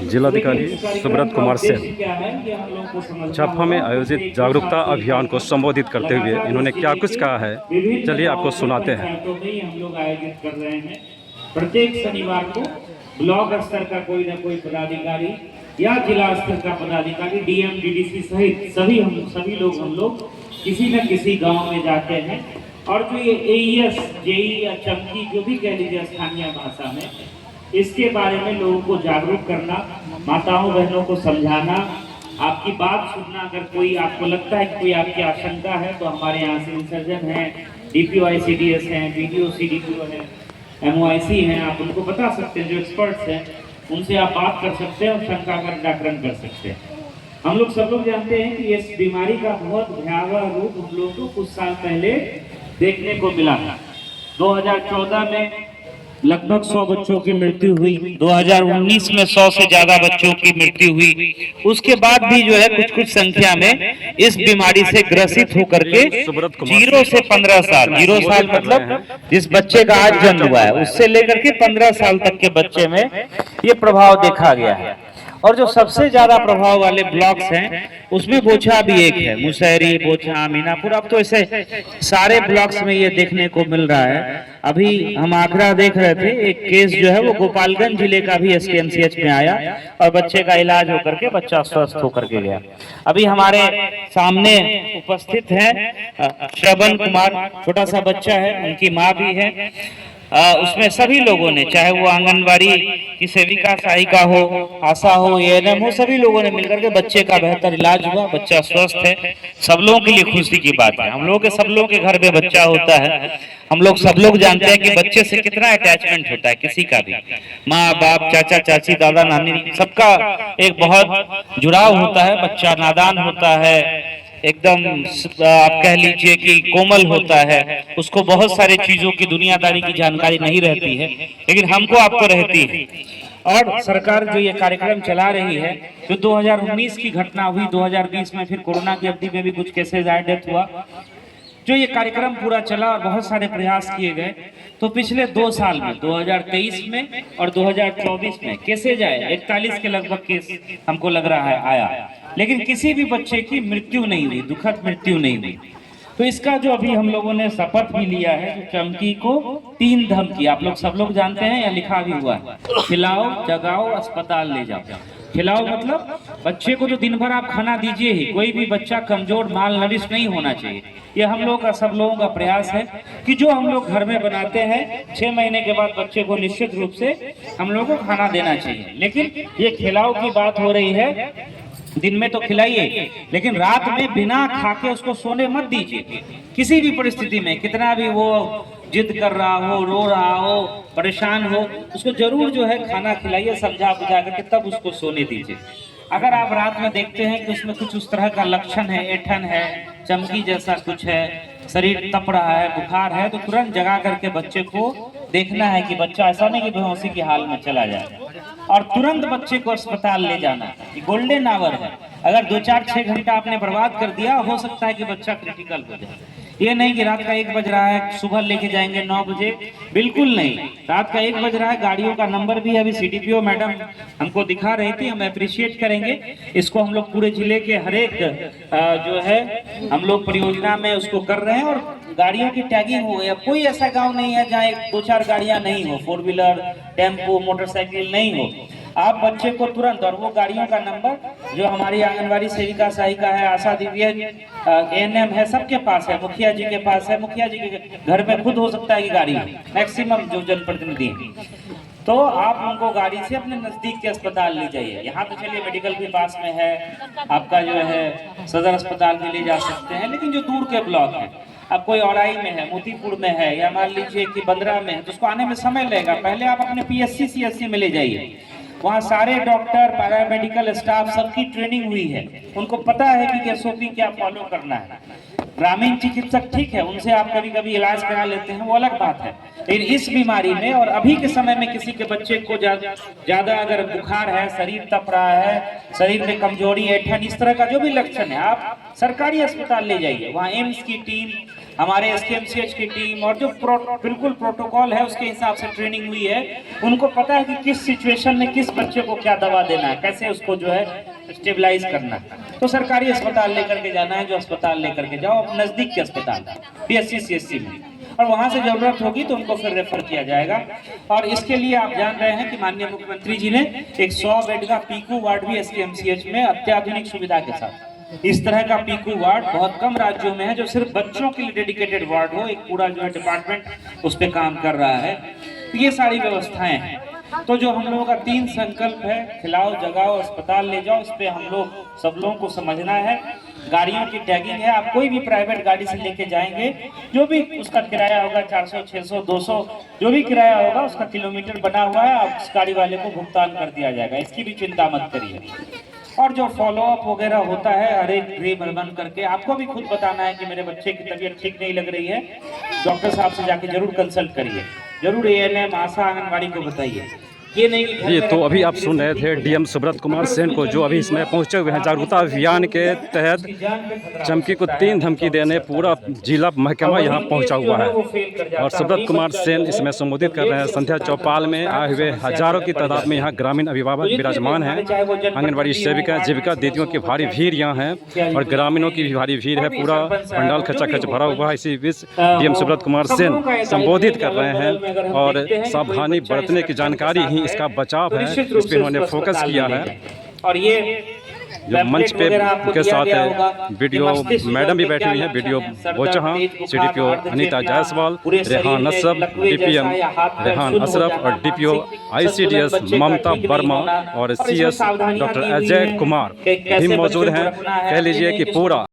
जिलाधिकारी सुब्रत कुमार सेन छापा में आयोजित जागरूकता अभियान को संबोधित करते हुए इन्होंने क्या कुछ कहा है, चलिए आपको सुनाते हैं। हम लोग आयोजित कर रहे हैं प्रत्येक शनिवार को ब्लॉक स्तर का कोई ना कोई पदाधिकारी या जिला स्तर का पदाधिकारी, डीएम, डीडीसी सहित सभी लोग हम लोग किसी न किसी गांव में जाते हैं और जो ये एईएस, जेई या चमकी जो भी कह लीजिए स्थानीय भाषा में, इसके बारे में लोगों को जागरूक करना, माताओं बहनों को समझाना, आपकी बात सुनना। अगर कोई आपको लगता है कि कोई आपकी आशंका है तो हमारे यहाँ से सर्जन हैं, डीपीओ ICDS हैं, बीडीओ CDPO हैं, MOIC हैं, आप उनको बता सकते हैं। जो एक्सपर्ट्स हैं उनसे आप बात कर सकते हैं और शंका का निराकरण कर सकते हैं। हम लोग सब लोग जानते हैं कि इस बीमारी का बहुत भयावह रूप हम लोगों को कुछ साल पहले देखने को मिला था। 2014 में लगभग 100 बच्चों की मृत्यु हुई, 2019 में 100 से ज्यादा बच्चों की मृत्यु हुई। उसके बाद भी जो है कुछ संख्या में इस बीमारी से ग्रसित होकर के 0 से 15 साल, 0 साल मतलब जिस बच्चे का आज जन्म हुआ है उससे लेकर के 15 साल तक के बच्चे में ये प्रभाव देखा गया है। और जो सबसे ज्यादा प्रभाव वाले ब्लॉक्स हैं उसमें बोछा भी एक है, मुसहरी, बोछा, मीनापुर। अब तो ऐसे सारे ब्लॉक्स में ये देखने को मिल रहा है। अभी हम आंकड़ा देख रहे थे, एक केस जो है वो गोपालगंज जिले का भी SKMCH में आया और बच्चे का इलाज होकर के बच्चा स्वस्थ होकर के गया। अभी हमारे सामने उपस्थित है श्रवण कुमार, छोटा सा बच्चा है, उनकी माँ भी है। उसमें सभी लोगों ने, चाहे वो आंगनबाड़ी की सेविका, सहायिका हो, आशा हो, ANM हो, सभी लोगों ने मिलकर के बच्चे का बेहतर इलाज हुआ, बच्चा स्वस्थ है। सब लोगों के लिए खुशी की बात है। हम लोगों के सब लोगों के घर में बच्चा होता है। हम लोग सब लोग जानते हैं कि बच्चे से कितना अटैचमेंट होता है, किसी का भी, माँ बाप, चाचा चाची, दादा नानी, सबका एक बहुत जुड़ाव होता है। बच्चा नादान होता है, एकदम आप कह लीजिए कि कोमल होता है, उसको बहुत सारी चीजों की, दुनियादारी की जानकारी नहीं रहती है, लेकिन हमको आपको रहती है। और सरकार जो ये कार्यक्रम चला रही है, जो 2019 की घटना हुई, 2020 में फिर कोरोना की अवधि में भी कुछ केसेज आए, डेथ हुआ, जो ये कार्यक्रम पूरा चला और बहुत सारे प्रयास किए गए, तो पिछले 2 साल में, 2023 में और 2024 में केसेज आए, 41 के लगभग केस हमको लग रहा है आया, लेकिन किसी भी बच्चे की मृत्यु नहीं हुई, दुखद मृत्यु नहीं हुई। तो इसका जो अभी हम लोगों ने शपथ भी लिया है, जो चमकी को 3 धमकी, आप लोग सब लोग जानते हैं या लिखा भी हुआ है, खिलाओ, जगाओ, अस्पताल ले जाओ। खिलाओ मतलब बच्चे को जो दिन भर आप खाना दीजिए ही, कोई भी बच्चा कमजोर, माल नरिश नहीं होना चाहिए। ये हम लोग का, सब लोगों का प्रयास है कि जो हम लोग घर में बनाते हैं, 6 महीने के बाद बच्चे को निश्चित रूप से हम लोग को खाना देना चाहिए। लेकिन ये खिलाओ की बात हो रही है, दिन में तो खिलाइए, लेकिन रात में बिना खा के उसको सोने मत दीजिए। किसी भी परिस्थिति में, कितना भी वो जिद कर रहा हो, रो रहा हो, परेशान हो, उसको जरूर जो है खाना खिलाइए, समझा बुझा करके तब उसको सोने दीजिए। अगर आप रात में देखते हैं कि उसमें कुछ उस तरह का लक्षण है, ऐंठन है, चमकी जैसा कुछ है, शरीर तप रहा है, बुखार है, तो तुरंत जगा करके बच्चे को देखना है कि बच्चा ऐसा नहीं कि बेहोशी की हाल में चला जाए, और तुरंत बच्चे को अस्पताल ले जाना है। ये गोल्डन आवर है। अगर 2-4-6 घंटा आपने बर्बाद कर दिया, हो सकता है कि बच्चा क्रिटिकल हो जाए। ये नहीं कि रात का 1 बज रहा है, सुबह लेके जाएंगे 9 बजे, बिल्कुल नहीं। रात का 1 बज रहा है, गाड़ियों का नंबर भी अभी CDPO मैडम हमको दिखा रही थी, हम अप्रिशिएट करेंगे इसको। हम लोग पूरे जिले के हर एक जो है हम लोग परियोजना में उसको कर रहे हैं, और गाड़ियों की टैगिंग हो गई। कोई ऐसा गांव नहीं है जहाँ 2-4 गाड़ियां नहीं हो, 4 व्हीलर, टेम्पो, मोटरसाइकिल नहीं हो। आप बच्चे को तुरंत, और वो गाड़ियों का नंबर जो हमारी आंगनबाड़ी सेविका, सहायिका है, आशा दीदी है, ANM है, सबके पास है, मुखिया जी के पास है, मुखिया जी के घर में खुद हो सकता है कि गाड़ी, मैक्सिमम जो जनप्रतिनिधि हैं, तो आप उनको गाड़ी से अपने नजदीक के अस्पताल ले जाइए। यहाँ तो चलिए मेडिकल भी पास में है, आपका जो है सदर अस्पताल में ले जा सकते हैं, लेकिन जो दूर के ब्लॉक है, अब कोई औराई में है, मोतीपुर में है, या मान लीजिए कि बंदरा में है, तो उसको आने में समय लगेगा। पहले आप अपने PSC CSC में ले जाइए, वहाँ सारे डॉक्टर, पैरामेडिकल स्टाफ, सबकी ट्रेनिंग हुई है, उनको पता है कि SOP क्या फॉलो करना है। ग्रामीण चिकित्सक ठीक है, उनसे आप कभी कभी इलाज करा लेते हैं, वो अलग बात है, लेकिन इस बीमारी में और अभी के समय में किसी के बच्चे को ज्यादा अगर बुखार है, शरीर तप रहा है, शरीर में कमजोरी, ऐंठन, इस तरह का जो भी लक्षण है, आप सरकारी अस्पताल ले जाइए। वहाँ एम्स की टीम, हमारे एसकेएमसीएच की टीम और जो बिल्कुल प्रोटोकॉल है उसके हिसाब से ट्रेनिंग हुई है, उनको पता है कि किस सिचुएशन में किस बच्चे को क्या दवा देना है, कैसे उसको जो है स्टेबलाइज करना है। तो सरकारी अस्पताल लेकर के जाना है, जो अस्पताल लेकर के जाओ नजदीक के अस्पताल PSC CSC में, और वहां से जरूरत होगी तो उनको फिर रेफर किया जाएगा। और इसके लिए आप जान रहे हैं कि माननीय मुख्यमंत्री जी ने एक 100 बेड का पीकू वार्ड भी एसकेएमसीएच में अत्याधुनिक सुविधा के साथ, इस तरह का पीकू वार्ड बहुत कम राज्यों में है जो सिर्फ बच्चों के लिए डेडिकेटेड वार्ड हो, एक पूरा जो है डिपार्टमेंट उस पर काम कर रहा है। तो ये सारी व्यवस्थाएं हैं। तो जो हम लोगों का 3 संकल्प है, खिलाओ जगाओ अस्पताल ले जाओ, इस पे हम लोग सब लोगों को समझना है। गाड़ियों की टैगिंग है, आप कोई भी प्राइवेट गाड़ी से लेके जाएंगे, जो भी उसका किराया होगा 400 600 200 जो भी किराया होगा उसका किलोमीटर बना हुआ है, आप उस गाड़ी वाले को भुगतान कर दिया जाएगा, इसकी भी चिंता मत करिए। और जो फॉलोअप वगैरह होता है हर एक ड्रे बन करके आपको भी खुद बताना है कि मेरे बच्चे की तबीयत ठीक नहीं लग रही है, डॉक्टर साहब से जाके जरूर कंसल्ट करिए, जरूर ANM आशा आंगनबाड़ी को बताइए। ये नहीं कि जी, तो अभी आप सुन रहे थे DM सुब्रत कुमार सेन को, जो अभी इसमें पहुंचे हुए हैं जागरूकता अभियान के तहत। चमकी को 3 धमकी देने पूरा जिला महकमा यहाँ पहुंचा हुआ है, और सुब्रत कुमार सेन इसमें संबोधित कर रहे हैं। संध्या चौपाल में आए हुए हजारों की तादाद में यहाँ ग्रामीण अभिभावक विराजमान हैं, आंगनबाड़ी सेविका जीविका दीदियों की भारी भीड़ यहाँ है, और ग्रामीणों की भी भारी भीड़ है। पूरा पंडाल खचाखच भरा हुआ है। इसी बीच DM सुब्रत कुमार सेन संबोधित कर रहे हैं, और सावधानी बरतने की जानकारी ही इसका बचाव है, इस पर उन्होंने फोकस किया है। और ये जो मंच पे के साथ है वीडियो मैडम भी बैठी हुई हैं, video Bochaha, CDPO Anita Jaiswal, Rehan Ashraf, DPM Rehan Ashraf, और DPO ICDS ममता वर्मा, और CS डॉक्टर अजय कुमार भी मौजूद हैं। कह लीजिए कि पूरा